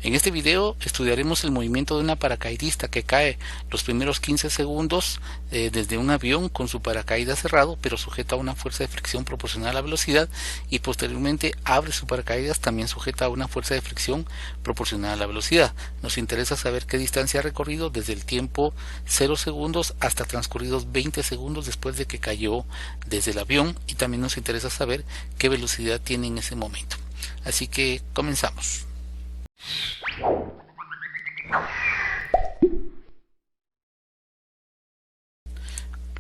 En este video estudiaremos el movimiento de una paracaidista que cae los primeros 15 segundos desde un avión con su paracaídas cerrado, pero sujeta a una fuerza de fricción proporcional a la velocidad, y posteriormente abre su paracaídas también sujeta a una fuerza de fricción proporcional a la velocidad. Nos interesa saber qué distancia ha recorrido desde el tiempo 0 segundos hasta transcurridos 20 segundos después de que cayó desde el avión, y también nos interesa saber qué velocidad tiene en ese momento. Así que comenzamos.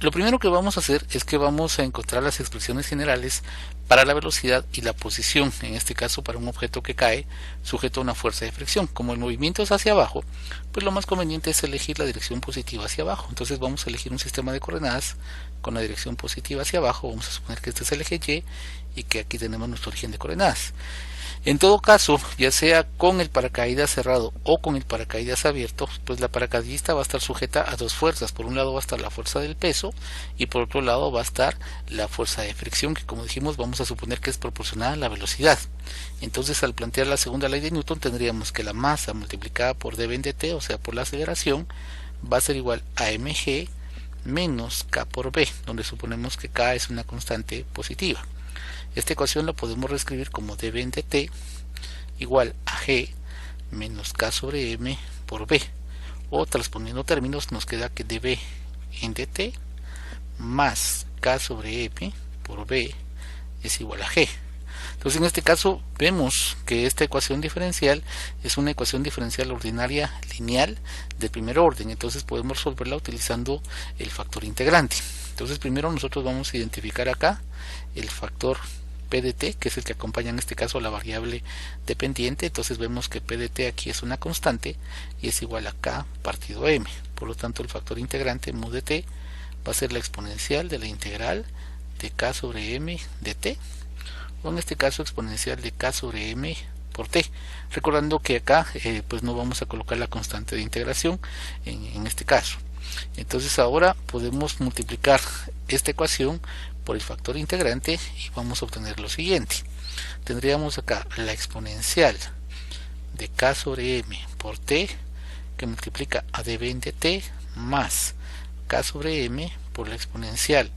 Lo primero que vamos a hacer es que vamos a encontrar las expresiones generales para la velocidad y la posición, en este caso para un objeto que cae sujeto a una fuerza de fricción. Como el movimiento es hacia abajo, pues lo más conveniente es elegir la dirección positiva hacia abajo. Entonces vamos a elegir un sistema de coordenadas con la dirección positiva hacia abajo. Vamos a suponer que este es el eje Y y que aquí tenemos nuestro origen de coordenadas. En todo caso, ya sea con el paracaídas cerrado o con el paracaídas abierto, pues la paracaidista va a estar sujeta a dos fuerzas. Por un lado va a estar la fuerza del peso y por otro lado va a estar la fuerza de fricción, que como dijimos vamos a suponer que es proporcional a la velocidad. Entonces, al plantear la segunda ley de Newton, tendríamos que la masa multiplicada por dv en dt, o sea por la aceleración, va a ser igual a mg menos k por b, donde suponemos que k es una constante positiva. Esta ecuación la podemos reescribir como dv en dt igual a g menos k sobre m por b, o transponiendo términos nos queda que dv en dt más k sobre m por b es igual a g. Entonces en este caso vemos que esta ecuación diferencial es una ecuación diferencial ordinaria lineal de primer orden. Entonces podemos resolverla utilizando el factor integrante. Entonces primero nosotros vamos a identificar acá el factor P de t, que es el que acompaña en este caso a la variable dependiente. Entonces vemos que P de t aquí es una constante y es igual a k partido m. Por lo tanto el factor integrante mu de t va a ser la exponencial de la integral de k sobre m de t, o en este caso exponencial de k sobre m por t, recordando que acá pues no vamos a colocar la constante de integración en este caso. Entonces ahora podemos multiplicar esta ecuación por el factor integrante y vamos a obtener lo siguiente. Tendríamos acá la exponencial de k sobre m por t, que multiplica a dv en dt, más k sobre m por la exponencial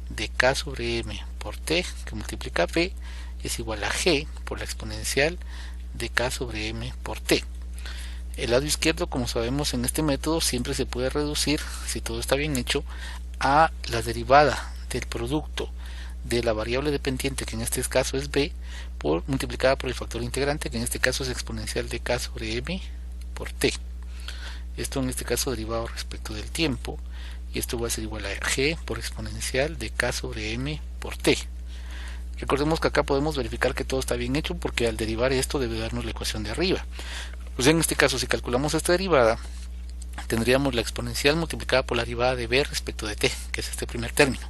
de k sobre m por t, que multiplica p, es igual a g por la exponencial de k sobre m por t. El lado izquierdo, como sabemos en este método, siempre se puede reducir, si todo está bien hecho, a la derivada del producto de la variable dependiente, que en este caso es b, multiplicada por el factor integrante, que en este caso es exponencial de k sobre m por t. Esto en este caso derivado respecto del tiempo, y esto va a ser igual a g por exponencial de k sobre m por t. Recordemos que acá podemos verificar que todo está bien hecho, porque al derivar esto debe darnos la ecuación de arriba. Pues en este caso, si calculamos esta derivada, tendríamos la exponencial multiplicada por la derivada de b respecto de t, que es este primer término,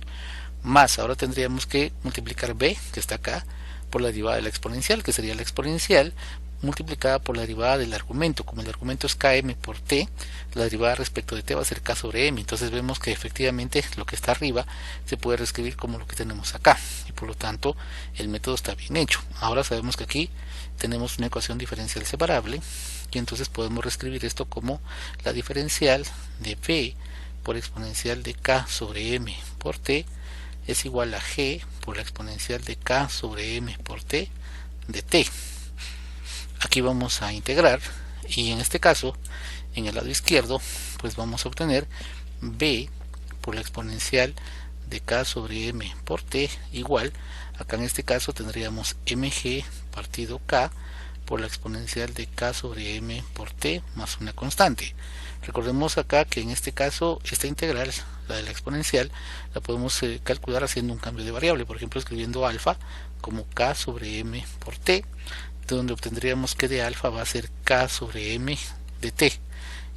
más ahora tendríamos que multiplicar b, que está acá, por la derivada de la exponencial, que sería la exponencial multiplicada por la derivada del argumento. Como el argumento es km por t, la derivada respecto de t va a ser k sobre m. Entonces vemos que efectivamente lo que está arriba se puede reescribir como lo que tenemos acá, y por lo tanto el método está bien hecho. Ahora sabemos que aquí tenemos una ecuación diferencial separable, y entonces podemos reescribir esto como la diferencial de b por exponencial de k sobre m por t es igual a g por la exponencial de k sobre m por t de t. Aquí vamos a integrar, y en este caso en el lado izquierdo pues vamos a obtener b por la exponencial de k sobre m por t igual, acá en este caso tendríamos mg partido k por la exponencial de k sobre m por t más una constante. Recordemos acá que en este caso esta integral, la de la exponencial, la podemos calcular haciendo un cambio de variable, por ejemplo escribiendo alfa como k sobre m por t, donde obtendríamos que de alfa va a ser k sobre m de t.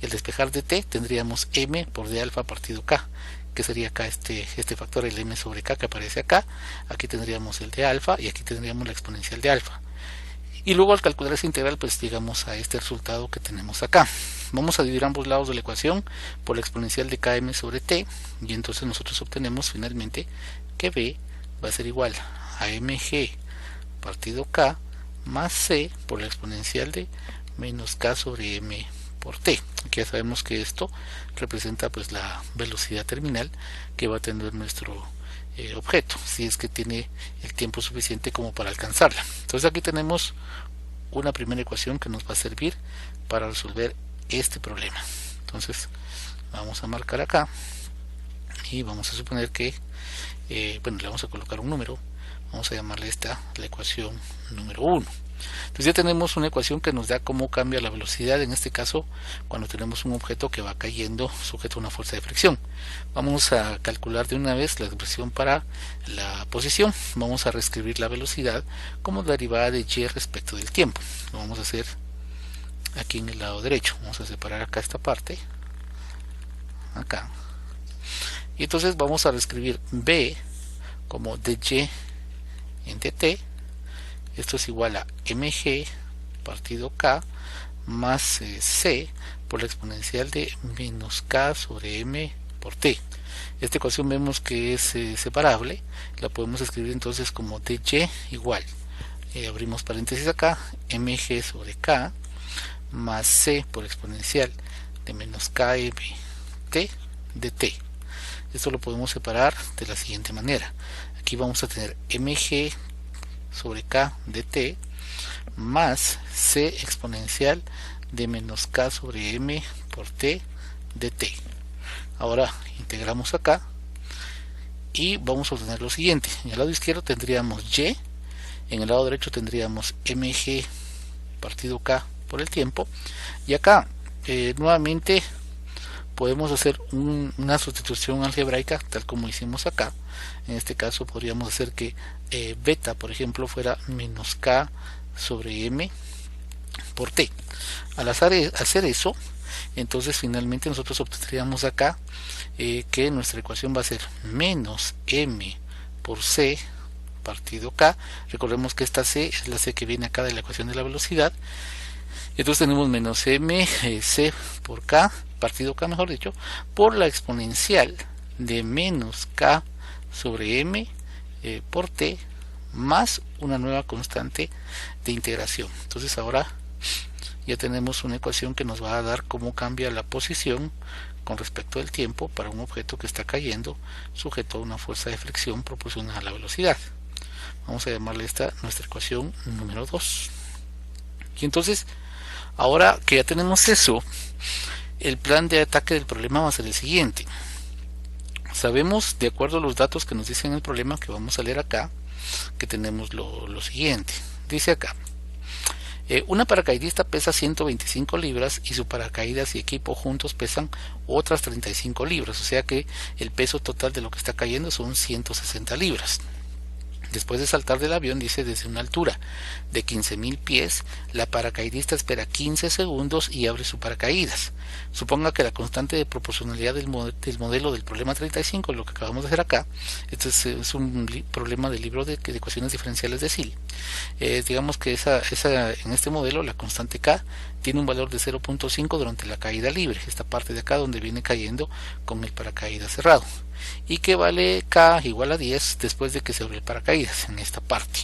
Y al despejar de t tendríamos m por d alfa partido k, que sería acá este factor, el m sobre k que aparece acá. Aquí tendríamos el de alfa y aquí tendríamos la exponencial de alfa. Y luego al calcular esa integral pues llegamos a este resultado que tenemos acá. Vamos a dividir ambos lados de la ecuación por la exponencial de km sobre t, y entonces nosotros obtenemos finalmente que b va a ser igual a mg partido k más c por la exponencial de menos k sobre m por t. Aquí ya sabemos que esto representa pues la velocidad terminal que va a tener nuestro objeto, si es que tiene el tiempo suficiente como para alcanzarla. Entonces aquí tenemos una primera ecuación que nos va a servir para resolver este problema. Entonces vamos a marcar acá y vamos a suponer que bueno, le vamos a colocar un número, vamos a llamarle esta la ecuación número 1. Entonces ya tenemos una ecuación que nos da cómo cambia la velocidad, en este caso cuando tenemos un objeto que va cayendo sujeto a una fuerza de fricción. Vamos a calcular de una vez la expresión para la posición. Vamos a reescribir la velocidad como derivada de y respecto del tiempo. Lo vamos a hacer aquí en el lado derecho. Vamos a separar acá esta parte, acá, y entonces vamos a reescribir b como dy en dt. Esto es igual a mg partido k más c por la exponencial de menos k sobre m por t. Esta ecuación vemos que es separable, la podemos escribir entonces como dy igual, abrimos paréntesis acá, mg sobre k más c por exponencial de menos km t dt. Esto lo podemos separar de la siguiente manera. Aquí vamos a tener mg sobre k dt más c exponencial de menos k sobre m por t dt. Ahora integramos acá y vamos a obtener lo siguiente. En el lado izquierdo tendríamos y, en el lado derecho tendríamos mg partido k por el tiempo, y acá nuevamente podemos hacer una sustitución algebraica tal como hicimos acá. En este caso podríamos hacer que beta, por ejemplo, fuera menos k sobre m por t. Al hacer eso, entonces finalmente nosotros obtendríamos acá que nuestra ecuación va a ser menos m por c partido k. Recordemos que esta c es la c que viene acá de la ecuación de la velocidad. Entonces tenemos menos m c por k, partido k mejor dicho, por la exponencial de menos k sobre m por t más una nueva constante de integración. Entonces ahora ya tenemos una ecuación que nos va a dar cómo cambia la posición con respecto al tiempo para un objeto que está cayendo sujeto a una fuerza de fricción proporcional a la velocidad. Vamos a llamarle esta nuestra ecuación número 2. Y entonces, ahora que ya tenemos eso, el plan de ataque del problema va a ser el siguiente. Sabemos, de acuerdo a los datos que nos dicen el problema que vamos a leer acá, que tenemos lo siguiente. Dice acá, una paracaidista pesa 125 libras y su paracaídas y equipo juntos pesan otras 35 libras, o sea que el peso total de lo que está cayendo son 160 libras. Después de saltar del avión, dice, desde una altura de 15.000 pies, la paracaidista espera 15 segundos y abre su paracaídas. Suponga que la constante de proporcionalidad del modelo del problema 35, lo que acabamos de hacer acá, este es un problema del libro de ecuaciones diferenciales de SIL. Digamos que en este modelo la constante K tiene un valor de 0.5 durante la caída libre, esta parte de acá donde viene cayendo con el paracaídas cerrado, y que vale K igual a 10 después de que se abre el paracaídas en esta parte.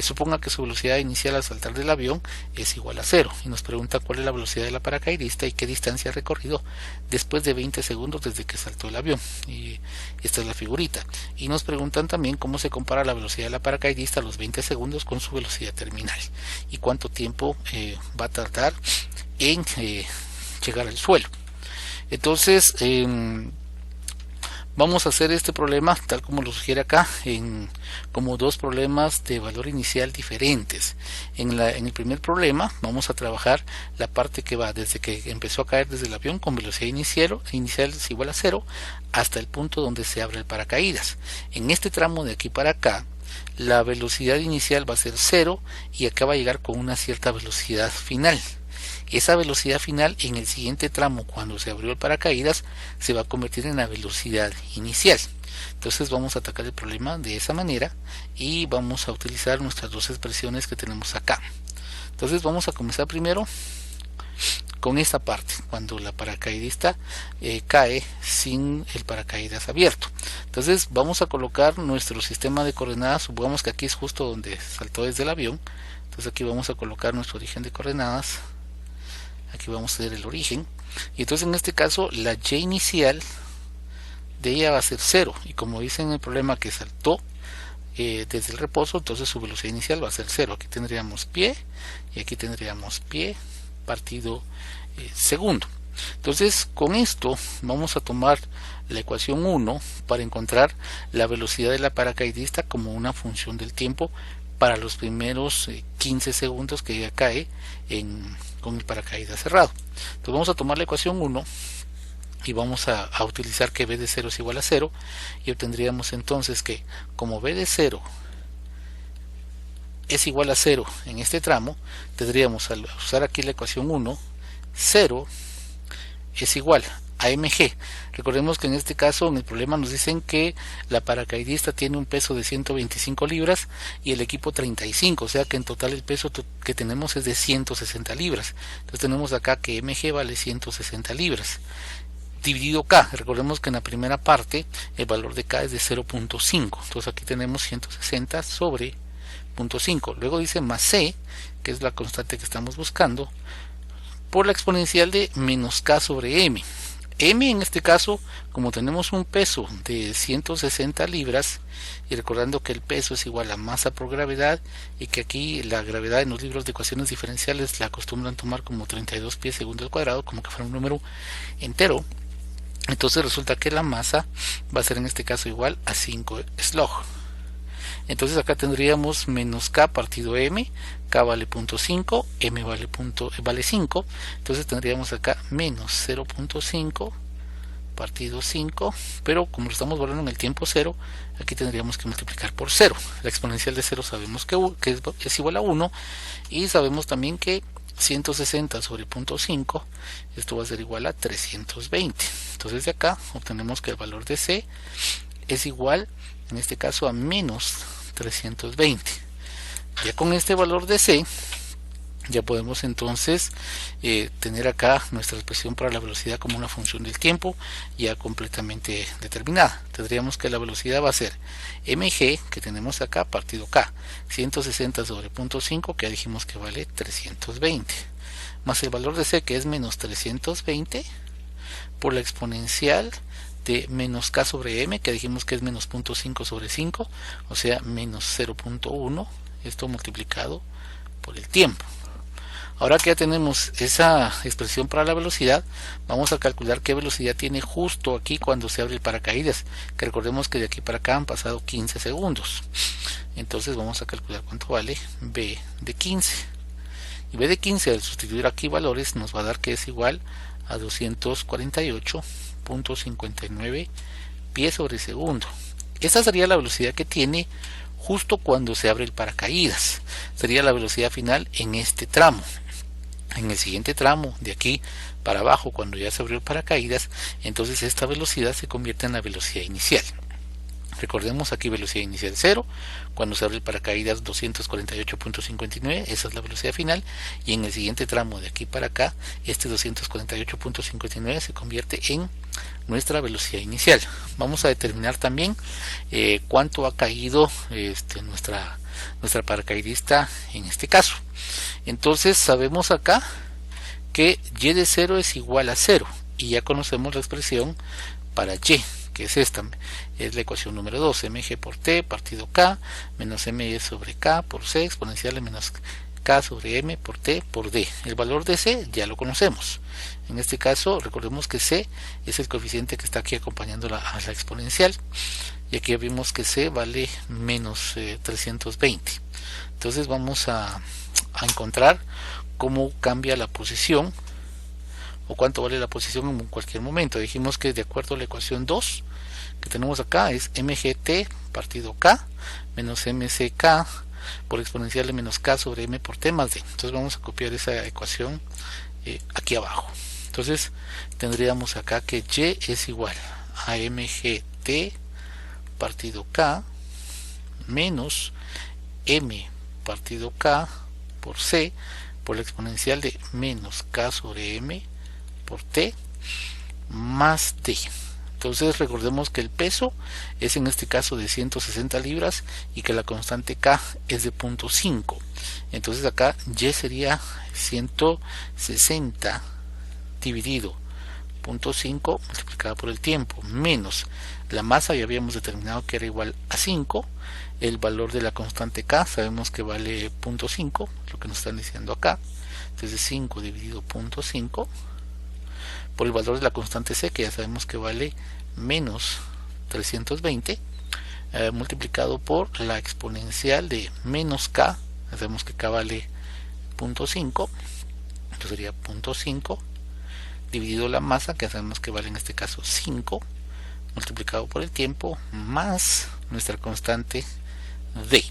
Suponga que su velocidad inicial al saltar del avión es igual a 0 y nos pregunta cuál es la velocidad de la paracaidista y qué distancia ha recorrido después de 20 segundos desde que saltó el avión, y esta es la figurita. Y nos preguntan también cómo se compara la velocidad de la paracaidista a los 20 segundos con su velocidad terminal y cuánto tiempo va a tardar en llegar al suelo. Entonces vamos a hacer este problema tal como lo sugiere acá como dos problemas de valor inicial diferentes. En el primer problema vamos a trabajar la parte que va desde que empezó a caer desde el avión con velocidad inicial es igual a 0 hasta el punto donde se abre el paracaídas. En este tramo de aquí para acá la velocidad inicial va a ser 0 y acá va a llegar con una cierta velocidad final. Esa velocidad final en el siguiente tramo, cuando se abrió el paracaídas, se va a convertir en la velocidad inicial. Entonces vamos a atacar el problema de esa manera y vamos a utilizar nuestras dos expresiones que tenemos acá. Entonces vamos a comenzar primero con esta parte, cuando la paracaidista cae sin el paracaídas abierto. Entonces vamos a colocar nuestro sistema de coordenadas. Supongamos que aquí es justo donde saltó desde el avión. Entonces aquí vamos a colocar nuestro origen de coordenadas, aquí vamos a tener el origen, y entonces en este caso la y inicial de ella va a ser 0, y como dice en el problema que saltó desde el reposo, entonces su velocidad inicial va a ser 0. Aquí tendríamos pie y aquí tendríamos pie partido segundo. Entonces con esto vamos a tomar la ecuación 1 para encontrar la velocidad de la paracaidista como una función del tiempo para los primeros 15 segundos que ella cae con el paracaídas cerrado. Entonces vamos a tomar la ecuación 1 y vamos a utilizar que b de 0 es igual a 0, y obtendríamos entonces que como b de 0 es igual a 0 en este tramo, tendríamos al usar aquí la ecuación 1, 0 es igual a mg. Recordemos que en este caso en el problema nos dicen que la paracaidista tiene un peso de 125 libras y el equipo 35, o sea que en total el peso que tenemos es de 160 libras. Entonces tenemos acá que mg vale 160 libras. Dividido k, recordemos que en la primera parte el valor de k es de 0.5, entonces aquí tenemos 160 sobre 0.5. Luego dice más c, que es la constante que estamos buscando, por la exponencial de menos k sobre m. M en este caso, como tenemos un peso de 160 libras, y recordando que el peso es igual a masa por gravedad, y que aquí la gravedad en los libros de ecuaciones diferenciales la acostumbran tomar como 32 pies segundo al cuadrado, como que fuera un número entero, entonces resulta que la masa va a ser en este caso igual a 5 slug. Entonces acá tendríamos menos k partido m, k vale 0.5, m vale 5, entonces tendríamos acá menos 0.5 partido 5, pero como lo estamos volviendo en el tiempo 0, aquí tendríamos que multiplicar por 0. La exponencial de 0 sabemos que es igual a 1, y sabemos también que 160 sobre 0.5, esto va a ser igual a 320. Entonces de acá obtenemos que el valor de c es igual, en este caso, a menos 320. Ya con este valor de c ya podemos entonces tener acá nuestra expresión para la velocidad como una función del tiempo ya completamente determinada. Tendríamos que la velocidad va a ser mg, que tenemos acá, partido k, 160 sobre 0.5, que ya dijimos que vale 320, más el valor de c, que es menos 320, por la exponencial de menos k sobre m, que dijimos que es menos 0.5 sobre 5, o sea, menos 0.1, esto multiplicado por el tiempo. Ahora que ya tenemos esa expresión para la velocidad, vamos a calcular qué velocidad tiene justo aquí cuando se abre el paracaídas, que recordemos que de aquí para acá han pasado 15 segundos. Entonces vamos a calcular cuánto vale b de 15. Y b de 15, al sustituir aquí valores, nos va a dar que es igual a 248.59 pies sobre segundo. Esta sería la velocidad que tiene justo cuando se abre el paracaídas. Sería la velocidad final en este tramo. En el siguiente tramo, de aquí para abajo, cuando ya se abrió el paracaídas, entonces esta velocidad se convierte en la velocidad inicial. Recordemos aquí velocidad inicial 0, cuando se abre el paracaídas 248.59, esa es la velocidad final, y en el siguiente tramo de aquí para acá, este 248.59 se convierte en nuestra velocidad inicial. Vamos a determinar también cuánto ha caído nuestra paracaidista en este caso. Entonces sabemos acá que y de 0 es igual a 0, y ya conocemos la expresión para y, que es esta, es la ecuación número 2, mg por t partido k, menos m sobre k por c, exponencial de menos k sobre m por t por d. El valor de c ya lo conocemos. En este caso, recordemos que c es el coeficiente que está aquí acompañando a la exponencial, y aquí vimos que c vale menos 320. Entonces vamos a encontrar cómo cambia la posición, o cuánto vale la posición en cualquier momento. Dijimos que de acuerdo a la ecuación 2 que tenemos acá es mgt partido k menos mck por exponencial de menos k sobre m por t más d. Entonces vamos a copiar esa ecuación aquí abajo. Entonces tendríamos acá que y es igual a mgt partido k menos m partido k por c por la exponencial de menos k sobre m por t más d. Entonces recordemos que el peso es en este caso de 160 libras y que la constante K es de 0.5. Entonces acá Y sería 160 dividido 0.5 multiplicado por el tiempo menos la masa, ya habíamos determinado que era igual a 5. El valor de la constante K sabemos que vale 0.5, lo que nos están diciendo acá. Entonces 5 dividido 0.5 por el valor de la constante C, que ya sabemos que vale menos 320, multiplicado por la exponencial de menos K, ya sabemos que K vale 0.5, entonces sería 0.5 dividido la masa, que ya sabemos que vale en este caso 5, multiplicado por el tiempo, más nuestra constante D.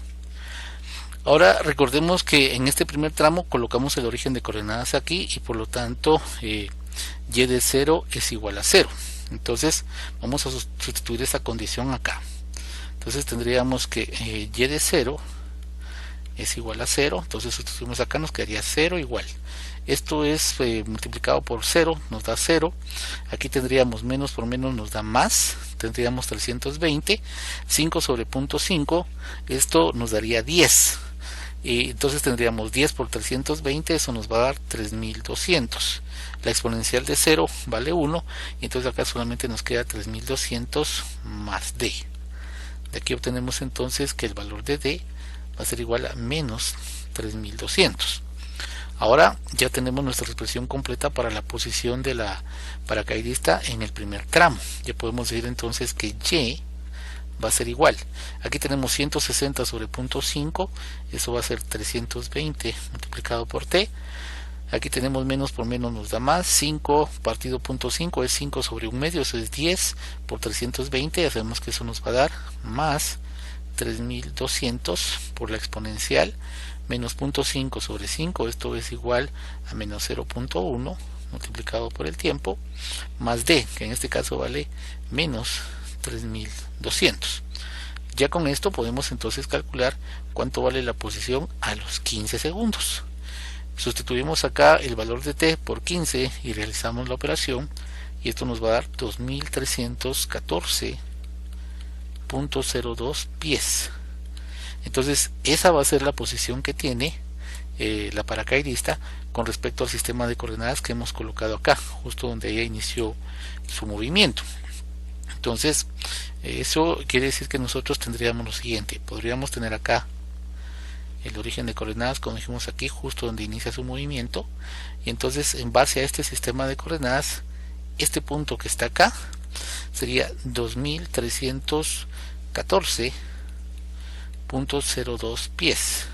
Ahora recordemos que en este primer tramo colocamos el origen de coordenadas aquí y por lo tanto y de 0 es igual a 0. Entonces vamos a sustituir esa condición acá. Entonces tendríamos que y de 0 es igual a 0. Entonces sustituimos acá, nos quedaría 0 igual. Esto es multiplicado por 0, nos da 0. Aquí tendríamos menos por menos, nos da más. Tendríamos 320. 5 sobre 0.5, esto nos daría 10. Y entonces tendríamos 10 por 320, eso nos va a dar 3200. La exponencial de 0 vale 1, y entonces acá solamente nos queda 3200 más D. De aquí obtenemos entonces que el valor de D va a ser igual a menos 3200. Ahora ya tenemos nuestra expresión completa para la posición de la paracaidista en el primer tramo. Ya podemos decir entonces que Y va a ser igual. Aquí tenemos 160 sobre 0.5, eso va a ser 320 multiplicado por T. Aquí tenemos menos por menos nos da más, 5 partido 0.5 es 5 sobre 1 medio, eso es 10 por 320, ya sabemos que eso nos va a dar más 3200 por la exponencial, menos 0.5 sobre 5, esto es igual a menos 0.1 multiplicado por el tiempo, más D, que en este caso vale menos 3200. Ya con esto podemos entonces calcular cuánto vale la posición a los 15 segundos. Sustituimos acá el valor de T por 15 y realizamos la operación, y esto nos va a dar 2314.02 pies. Entonces esa va a ser la posición que tiene la paracaidista con respecto al sistema de coordenadas que hemos colocado acá, justo donde ella inició su movimiento. Entonces eso quiere decir que nosotros tendríamos lo siguiente: podríamos tener acá el origen de coordenadas, como dijimos aquí, justo donde inicia su movimiento, y entonces en base a este sistema de coordenadas, este punto que está acá sería 2314.02 pies.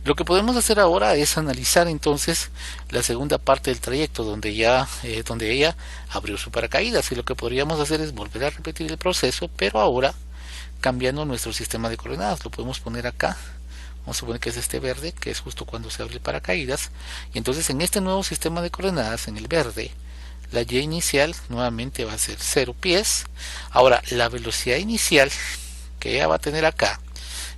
Lo que podemos hacer ahora es analizar entonces la segunda parte del trayecto, donde ella abrió su paracaídas, y lo que podríamos hacer es volver a repetir el proceso, pero ahora cambiando nuestro sistema de coordenadas. Lo podemos poner acá, vamos a suponer que es este verde, que es justo cuando se abre el paracaídas, y entonces en este nuevo sistema de coordenadas, en el verde, la Y inicial nuevamente va a ser 0 pies. Ahora la velocidad inicial que ella va a tener acá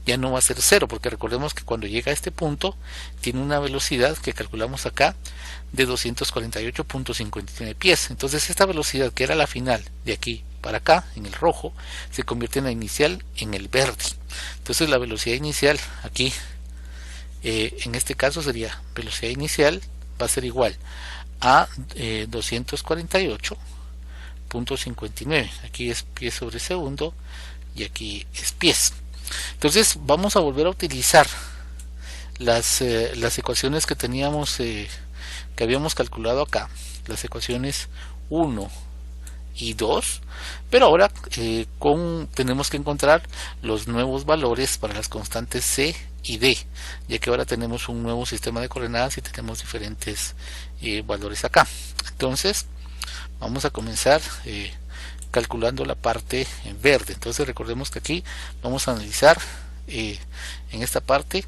ya no va a ser 0, porque recordemos que cuando llega a este punto tiene una velocidad que calculamos acá de 248.59 pies. Entonces esta velocidad, que era la final de aquí para acá en el rojo, se convierte en la inicial en el verde. Entonces la velocidad inicial aquí en este caso sería velocidad inicial va a ser igual a 248.59. aquí es pies sobre segundo y aquí es pies. Entonces vamos a volver a utilizar las ecuaciones que teníamos que habíamos calculado acá, las ecuaciones 1 y 2, pero ahora tenemos que encontrar los nuevos valores para las constantes C y D, ya que ahora tenemos un nuevo sistema de coordenadas y tenemos diferentes valores acá. Entonces vamos a comenzar calculando la parte verde. Entonces recordemos que aquí vamos a analizar en esta parte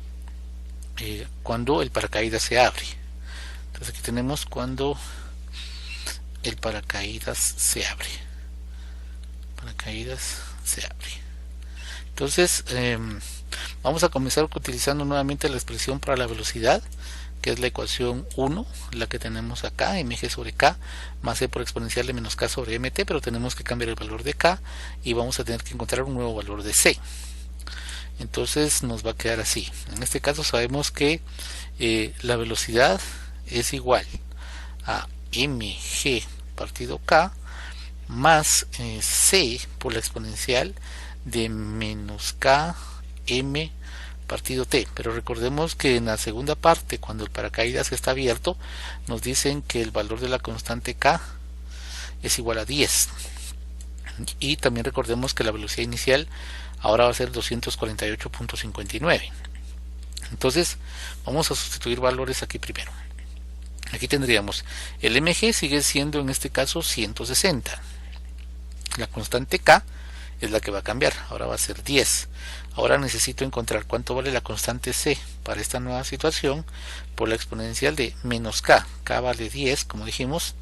cuando el paracaídas se abre. Entonces aquí tenemos cuando el paracaídas se abre. Entonces vamos a comenzar utilizando nuevamente la expresión para la velocidad, que es la ecuación 1, la que tenemos acá, mg sobre k, más e por exponencial de menos k sobre mt, pero tenemos que cambiar el valor de k y vamos a tener que encontrar un nuevo valor de c. Entonces nos va a quedar así. En este caso sabemos que la velocidad es igual a mg partido k más c por la exponencial de menos k m partido t. Pero recordemos que en la segunda parte, cuando el paracaídas está abierto, nos dicen que el valor de la constante k es igual a 10. Y también recordemos que la velocidad inicial ahora va a ser 248.59. Entonces vamos a sustituir valores aquí primero. Aquí tendríamos el mg sigue siendo en este caso 160. La constante k es la que va a cambiar, ahora va a ser 10. Ahora necesito encontrar cuánto vale la constante c para esta nueva situación por la exponencial de menos k. K vale 10, como dijimos,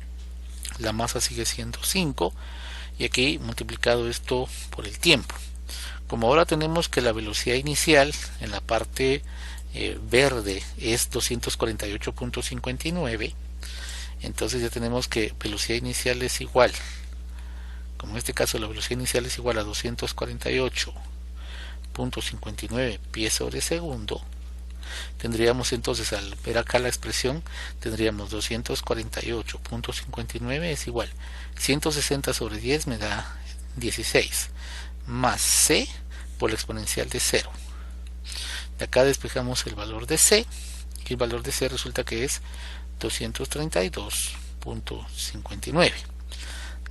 la masa sigue siendo 5 y aquí multiplicado esto por el tiempo. Como ahora tenemos que la velocidad inicial en la parte verde es 248.59, entonces ya tenemos que velocidad inicial es igual, como en este caso la velocidad inicial es igual a 248.59 pies sobre segundo. Tendríamos entonces, al ver acá la expresión, tendríamos 248.59 es igual 160 sobre 10 me da 16, más c por la exponencial de 0. De acá despejamos el valor de c y el valor de c resulta que es 232.59.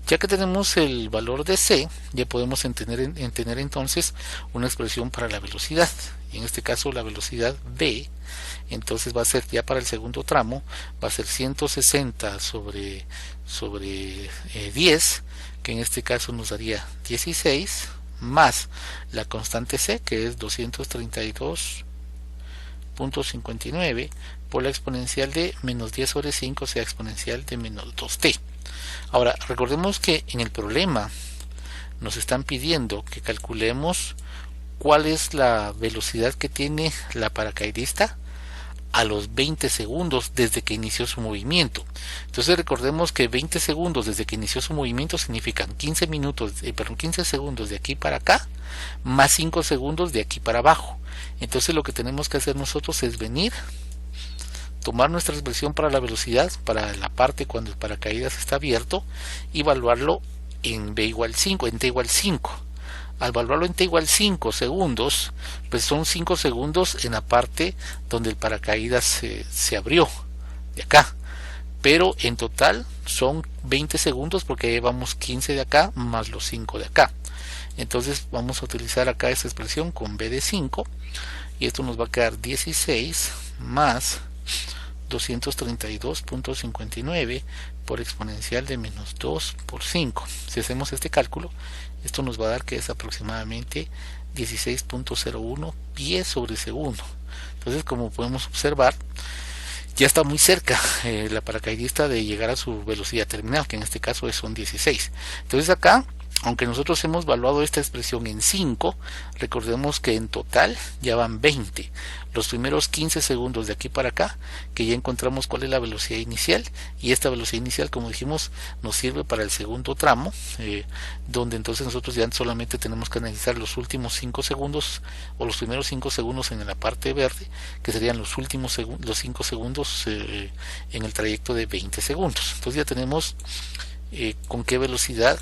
Ya que tenemos el valor de c, ya podemos tener entonces una expresión para la velocidad, y en este caso la velocidad v, entonces va a ser, ya para el segundo tramo, va a ser 160 sobre 10, que en este caso nos daría 16, más la constante c, que es 232.59 por la exponencial de menos 10 sobre 5, o sea, exponencial de menos 2t. Ahora, recordemos que en el problema nos están pidiendo que calculemos cuál es la velocidad que tiene la paracaidista a los 20 segundos desde que inició su movimiento. Entonces recordemos que 20 segundos desde que inició su movimiento significan 15 segundos de aquí para acá más 5 segundos de aquí para abajo. Entonces lo que tenemos que hacer nosotros es venir, tomar nuestra expresión para la velocidad, para la parte cuando el paracaídas está abierto, y evaluarlo en b igual 5, en t igual 5. Al evaluarlo en t igual 5 segundos, pues son 5 segundos en la parte donde el paracaídas se abrió, de acá. Pero en total son 20 segundos porque llevamos 15 de acá más los 5 de acá. Entonces vamos a utilizar acá esta expresión con b de 5 y esto nos va a quedar 16 más 232.59 por exponencial de menos 2 por 5. Si hacemos este cálculo, esto nos va a dar que es aproximadamente 16.01 pies sobre segundo. Entonces, como podemos observar, ya está muy cerca la paracaidista de llegar a su velocidad terminal, que en este caso son 16. Entonces acá, aunque nosotros hemos evaluado esta expresión en 5, recordemos que en total ya van 20. Los primeros 15 segundos de aquí para acá, que ya encontramos cuál es la velocidad inicial, y esta velocidad inicial, como dijimos, nos sirve para el segundo tramo, donde entonces nosotros ya solamente tenemos que analizar los últimos 5 segundos, o los primeros 5 segundos en la parte verde, que serían los últimos los 5 segundos en el trayecto de 20 segundos. Entonces ya tenemos con qué velocidad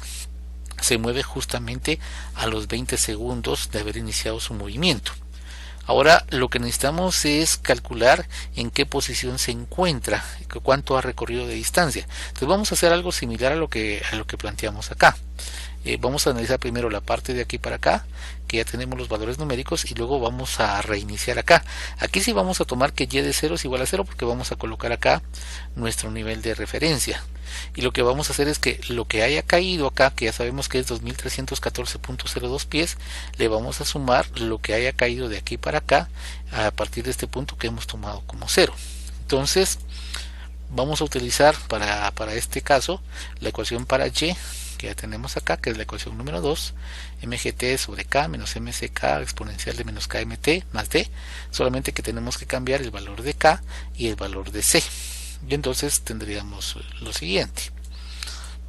se mueve justamente a los 20 segundos de haber iniciado su movimiento. Ahora lo que necesitamos es calcular en qué posición se encuentra, cuánto ha recorrido de distancia. Entonces vamos a hacer algo similar a lo que planteamos acá. Vamos a analizar primero la parte de aquí para acá, que ya tenemos los valores numéricos, y luego vamos a reiniciar acá. Aquí sí vamos a tomar que y de 0 es igual a 0 porque vamos a colocar acá nuestro nivel de referencia. Y lo que vamos a hacer es que lo que haya caído acá, que ya sabemos que es 2314.02 pies, le vamos a sumar lo que haya caído de aquí para acá a partir de este punto que hemos tomado como 0. Entonces vamos a utilizar para este caso la ecuación para y que ya tenemos acá, que es la ecuación número 2, mgt sobre k menos mck exponencial de menos kmt más d, solamente que tenemos que cambiar el valor de k y el valor de c. Y entonces tendríamos lo siguiente.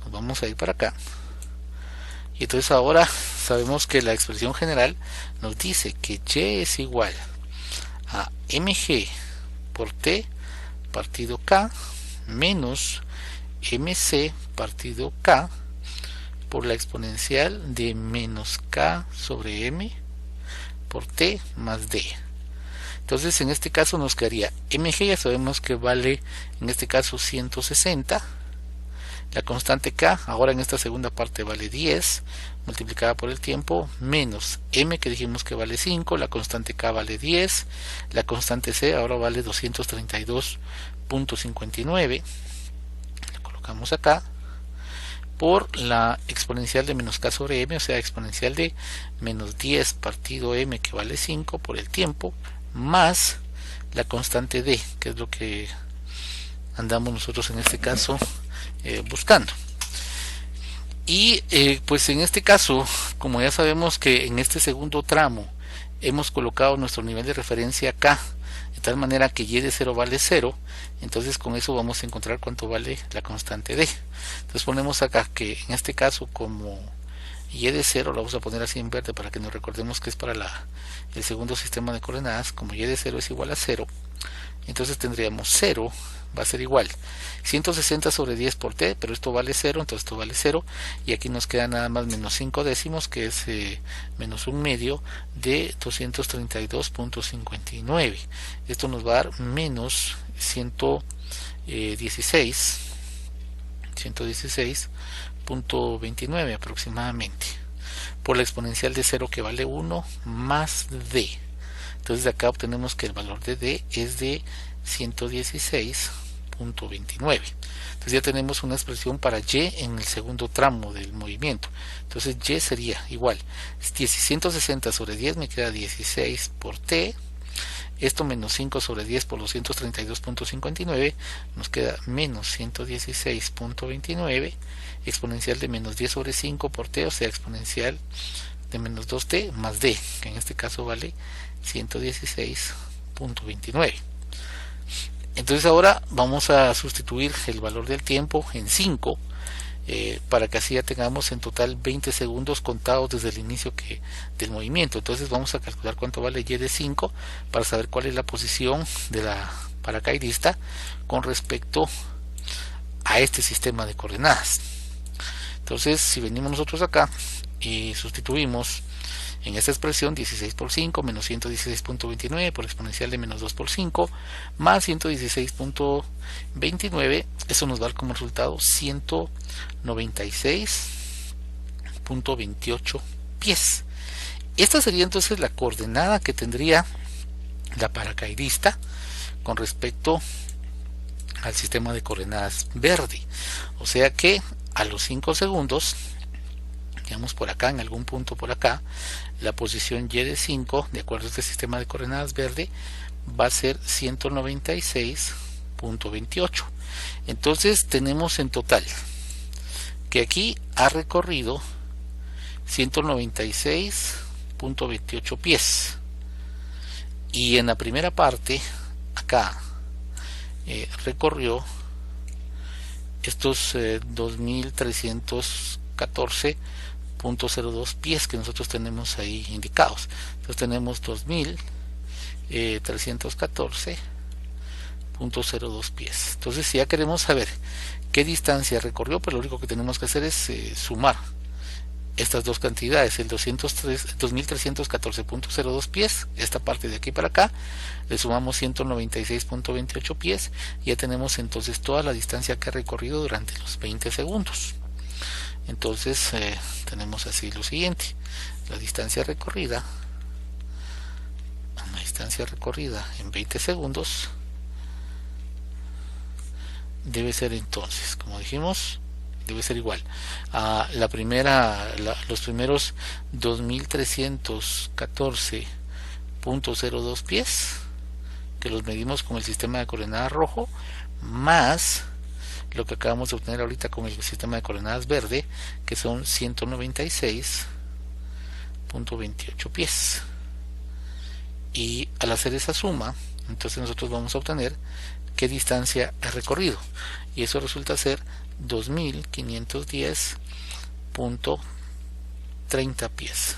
Nos vamos a ir para acá. Y entonces ahora sabemos que la expresión general nos dice que y es igual a mg por t partido k menos mc partido k por la exponencial de menos k sobre m por t más d. Entonces en este caso nos quedaría mg, ya sabemos que vale en este caso 160. La constante k ahora en esta segunda parte vale 10 multiplicada por el tiempo menos m, que dijimos que vale 5, la constante k vale 10, la constante c ahora vale 232.59, la colocamos acá, por la exponencial de menos k sobre m, o sea exponencial de menos 10 partido m, que vale 5 por el tiempo, más la constante d, que es lo que andamos nosotros en este caso buscando. Y pues en este caso, como ya sabemos que en este segundo tramo hemos colocado nuestro nivel de referencia k, de tal manera que y de 0 vale 0, entonces con eso vamos a encontrar cuánto vale la constante d. Entonces ponemos acá que en este caso, como y de 0, lo vamos a poner así en verde para que nos recordemos que es para el segundo sistema de coordenadas, como y de 0 es igual a 0, entonces tendríamos 0 va a ser igual 160 sobre 10 por t, pero esto vale 0, entonces esto vale 0, y aquí nos queda nada más menos 5 décimos, que es menos un medio de 232.59. Esto nos va a dar menos 116.29 aproximadamente, por la exponencial de 0, que vale 1, más d. Entonces de acá obtenemos que el valor de d es de 116.29. Entonces ya tenemos una expresión para y en el segundo tramo del movimiento. Entonces y sería igual 160 sobre 10 me queda 16 por t, esto menos 5 sobre 10 por 232.59 nos queda menos 116.29, exponencial de menos 10 sobre 5 por t, o sea exponencial de menos 2t más d, que en este caso vale 116.29. Entonces ahora vamos a sustituir el valor del tiempo en 5 para que así ya tengamos en total 20 segundos contados desde el inicio del movimiento. Entonces vamos a calcular cuánto vale y de 5 para saber cuál es la posición de la paracaidista con respecto a este sistema de coordenadas. Entonces si venimos nosotros acá y sustituimos en esta expresión 16 por 5 menos 116.29 por exponencial de menos 2 por 5 más 116.29, eso nos da como resultado 196.28 pies. Esta sería entonces la coordenada que tendría la paracaidista con respecto al sistema de coordenadas verde. O sea que a los 5 segundos, digamos por acá, en algún punto por acá, la posición y de 5, de acuerdo a este sistema de coordenadas verde, va a ser 196.28. Entonces tenemos en total que aquí ha recorrido 196.28 pies, y en la primera parte acá recorrió estos 2314.02 pies que nosotros tenemos ahí indicados. Entonces tenemos 2314.02 pies. Entonces si ya queremos saber qué distancia recorrió, pues lo único que tenemos que hacer es sumar estas dos cantidades, el 2314.02 pies, esta parte de aquí para acá, le sumamos 196.28 pies, y ya tenemos entonces toda la distancia que ha recorrido durante los 20 segundos. Entonces tenemos así lo siguiente: la distancia recorrida en 20 segundos debe ser entonces, como dijimos, debe ser igual a los primeros 2314.02 pies, que los medimos con el sistema de coordenadas rojo, más lo que acabamos de obtener ahorita con el sistema de coordenadas verde, que son 196.28 pies. Y al hacer esa suma, entonces nosotros vamos a obtener qué distancia ha recorrido, y eso resulta ser 2510.30 pies.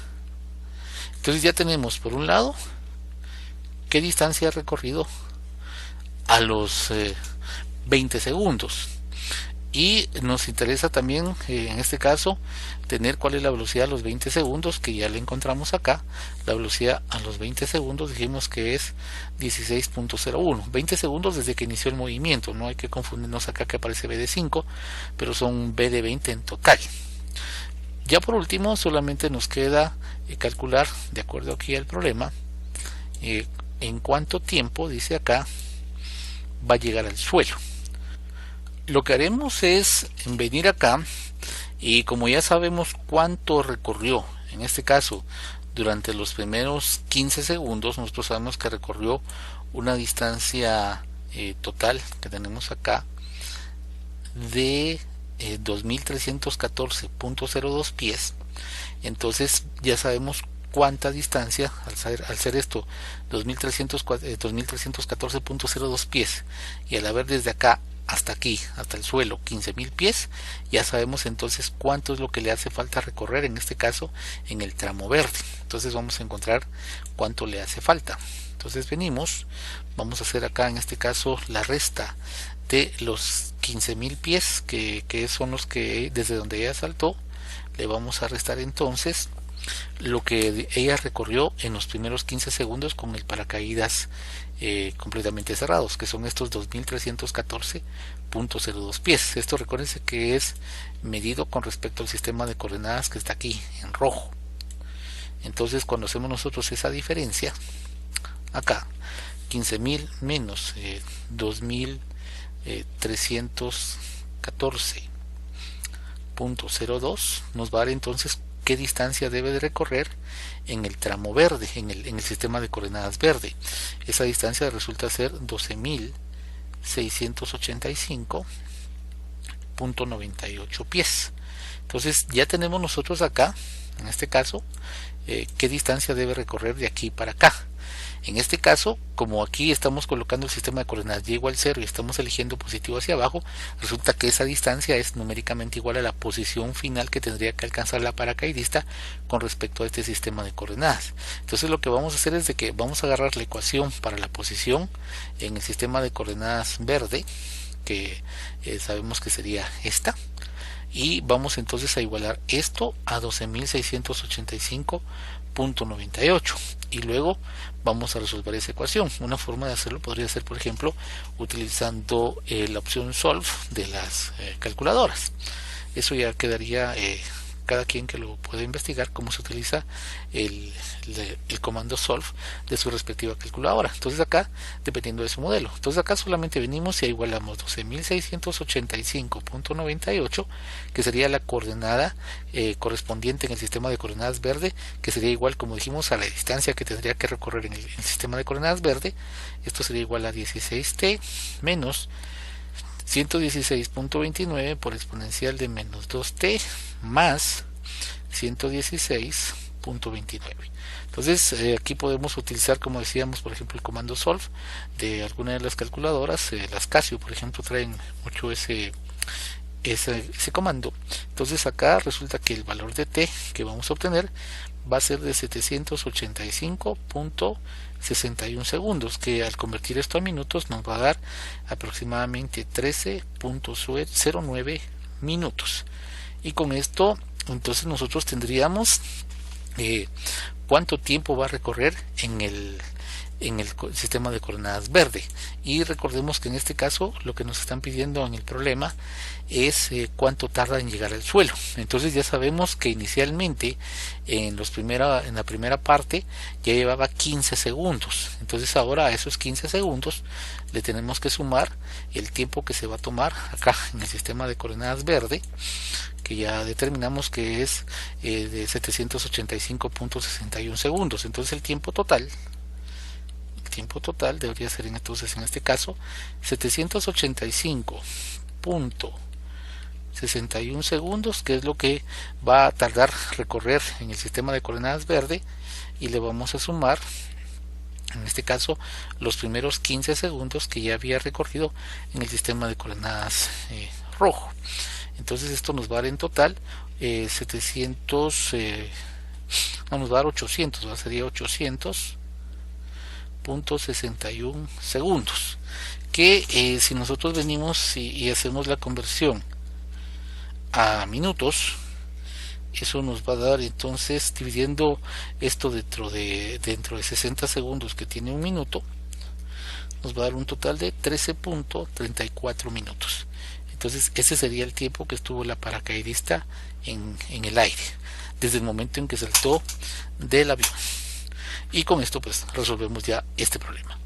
Entonces ya tenemos por un lado qué distancia ha recorrido a los 20 segundos, y nos interesa también en este caso tener cuál es la velocidad a los 20 segundos, que ya le encontramos acá. La velocidad a los 20 segundos dijimos que es 16.01, 20 segundos desde que inició el movimiento, no hay que confundirnos acá que aparece b de 5, pero son b de 20 en total. Ya por último solamente nos queda calcular, de acuerdo aquí al problema, en cuánto tiempo, dice acá, va a llegar al suelo. Lo que haremos es venir acá, y como ya sabemos cuánto recorrió, en este caso durante los primeros 15 segundos, nosotros sabemos que recorrió una distancia total que tenemos acá de 2314.02 pies. Entonces ya sabemos cuánta distancia, al ser esto 2314.02 pies, y al haber desde acá hasta aquí, hasta el suelo, 15.000 pies, ya sabemos entonces cuánto es lo que le hace falta recorrer, en este caso en el tramo verde. Entonces vamos a encontrar cuánto le hace falta. Entonces venimos, vamos a hacer acá en este caso la resta de los 15.000 pies, que son los que desde donde ella saltó. Le vamos a restar entonces lo que ella recorrió en los primeros 15 segundos con el paracaídas completamente cerrados, que son estos 2314.02 pies. Esto recuérdense que es medido con respecto al sistema de coordenadas que está aquí en rojo. Entonces cuando hacemos nosotros esa diferencia acá, 15.000 menos 2.314.02 nos va a dar entonces qué distancia debe de recorrer en el tramo verde, en el sistema de coordenadas verde. Esa distancia resulta ser 12.685.98 pies. Entonces ya tenemos nosotros acá, en este caso, qué distancia debe recorrer de aquí para acá. En este caso, como aquí estamos colocando el sistema de coordenadas y igual 0 y estamos eligiendo positivo hacia abajo, resulta que esa distancia es numéricamente igual a la posición final que tendría que alcanzar la paracaidista con respecto a este sistema de coordenadas. Entonces lo que vamos a hacer es de que vamos a agarrar la ecuación para la posición en el sistema de coordenadas verde, que sabemos que sería esta, y vamos entonces a igualar esto a 12.685.98, y luego vamos a resolver esa ecuación. Una forma de hacerlo podría ser, por ejemplo, utilizando la opción solve de las calculadoras. Eso ya quedaría cada quien que lo pueda investigar cómo se utiliza el comando solve de su respectiva calculadora. Entonces acá, dependiendo de su modelo, entonces acá solamente venimos y igualamos 12.685.98, que sería la coordenada correspondiente en el sistema de coordenadas verde, que sería igual, como dijimos, a la distancia que tendría que recorrer en el sistema de coordenadas verde. Esto sería igual a 16t menos 116.29 por exponencial de menos 2t más 116.29. Entonces aquí podemos utilizar, como decíamos, por ejemplo, el comando solve de alguna de las calculadoras. Las Casio, por ejemplo, traen mucho ese comando. Entonces acá resulta que el valor de t que vamos a obtener va a ser de 785.61 segundos, que al convertir esto a minutos nos va a dar aproximadamente 13.09 minutos. Y con esto entonces nosotros tendríamos cuánto tiempo va a recorrer en el sistema de coordenadas verde. Y recordemos que en este caso lo que nos están pidiendo en el problema es cuánto tarda en llegar al suelo. Entonces ya sabemos que inicialmente en la primera parte ya llevaba 15 segundos. Entonces ahora a esos 15 segundos le tenemos que sumar el tiempo que se va a tomar acá en el sistema de coordenadas verde, que ya determinamos que es de 785.61 segundos. Entonces el tiempo total debería ser entonces en este caso 785 13.61 segundos, que es lo que va a tardar recorrer en el sistema de coordenadas verde, y le vamos a sumar en este caso los primeros 15 segundos que ya había recorrido en el sistema de coordenadas rojo. Entonces esto nos va a dar en total 700, no, nos va a dar 800, sería 800.61 segundos, que si nosotros venimos y hacemos la conversión a minutos, eso nos va a dar entonces, dividiendo esto dentro de 60 segundos que tiene un minuto, nos va a dar un total de 13.34 minutos. Entonces ese sería el tiempo que estuvo la paracaidista en el aire desde el momento en que saltó del avión. Y con esto pues resolvemos ya este problema.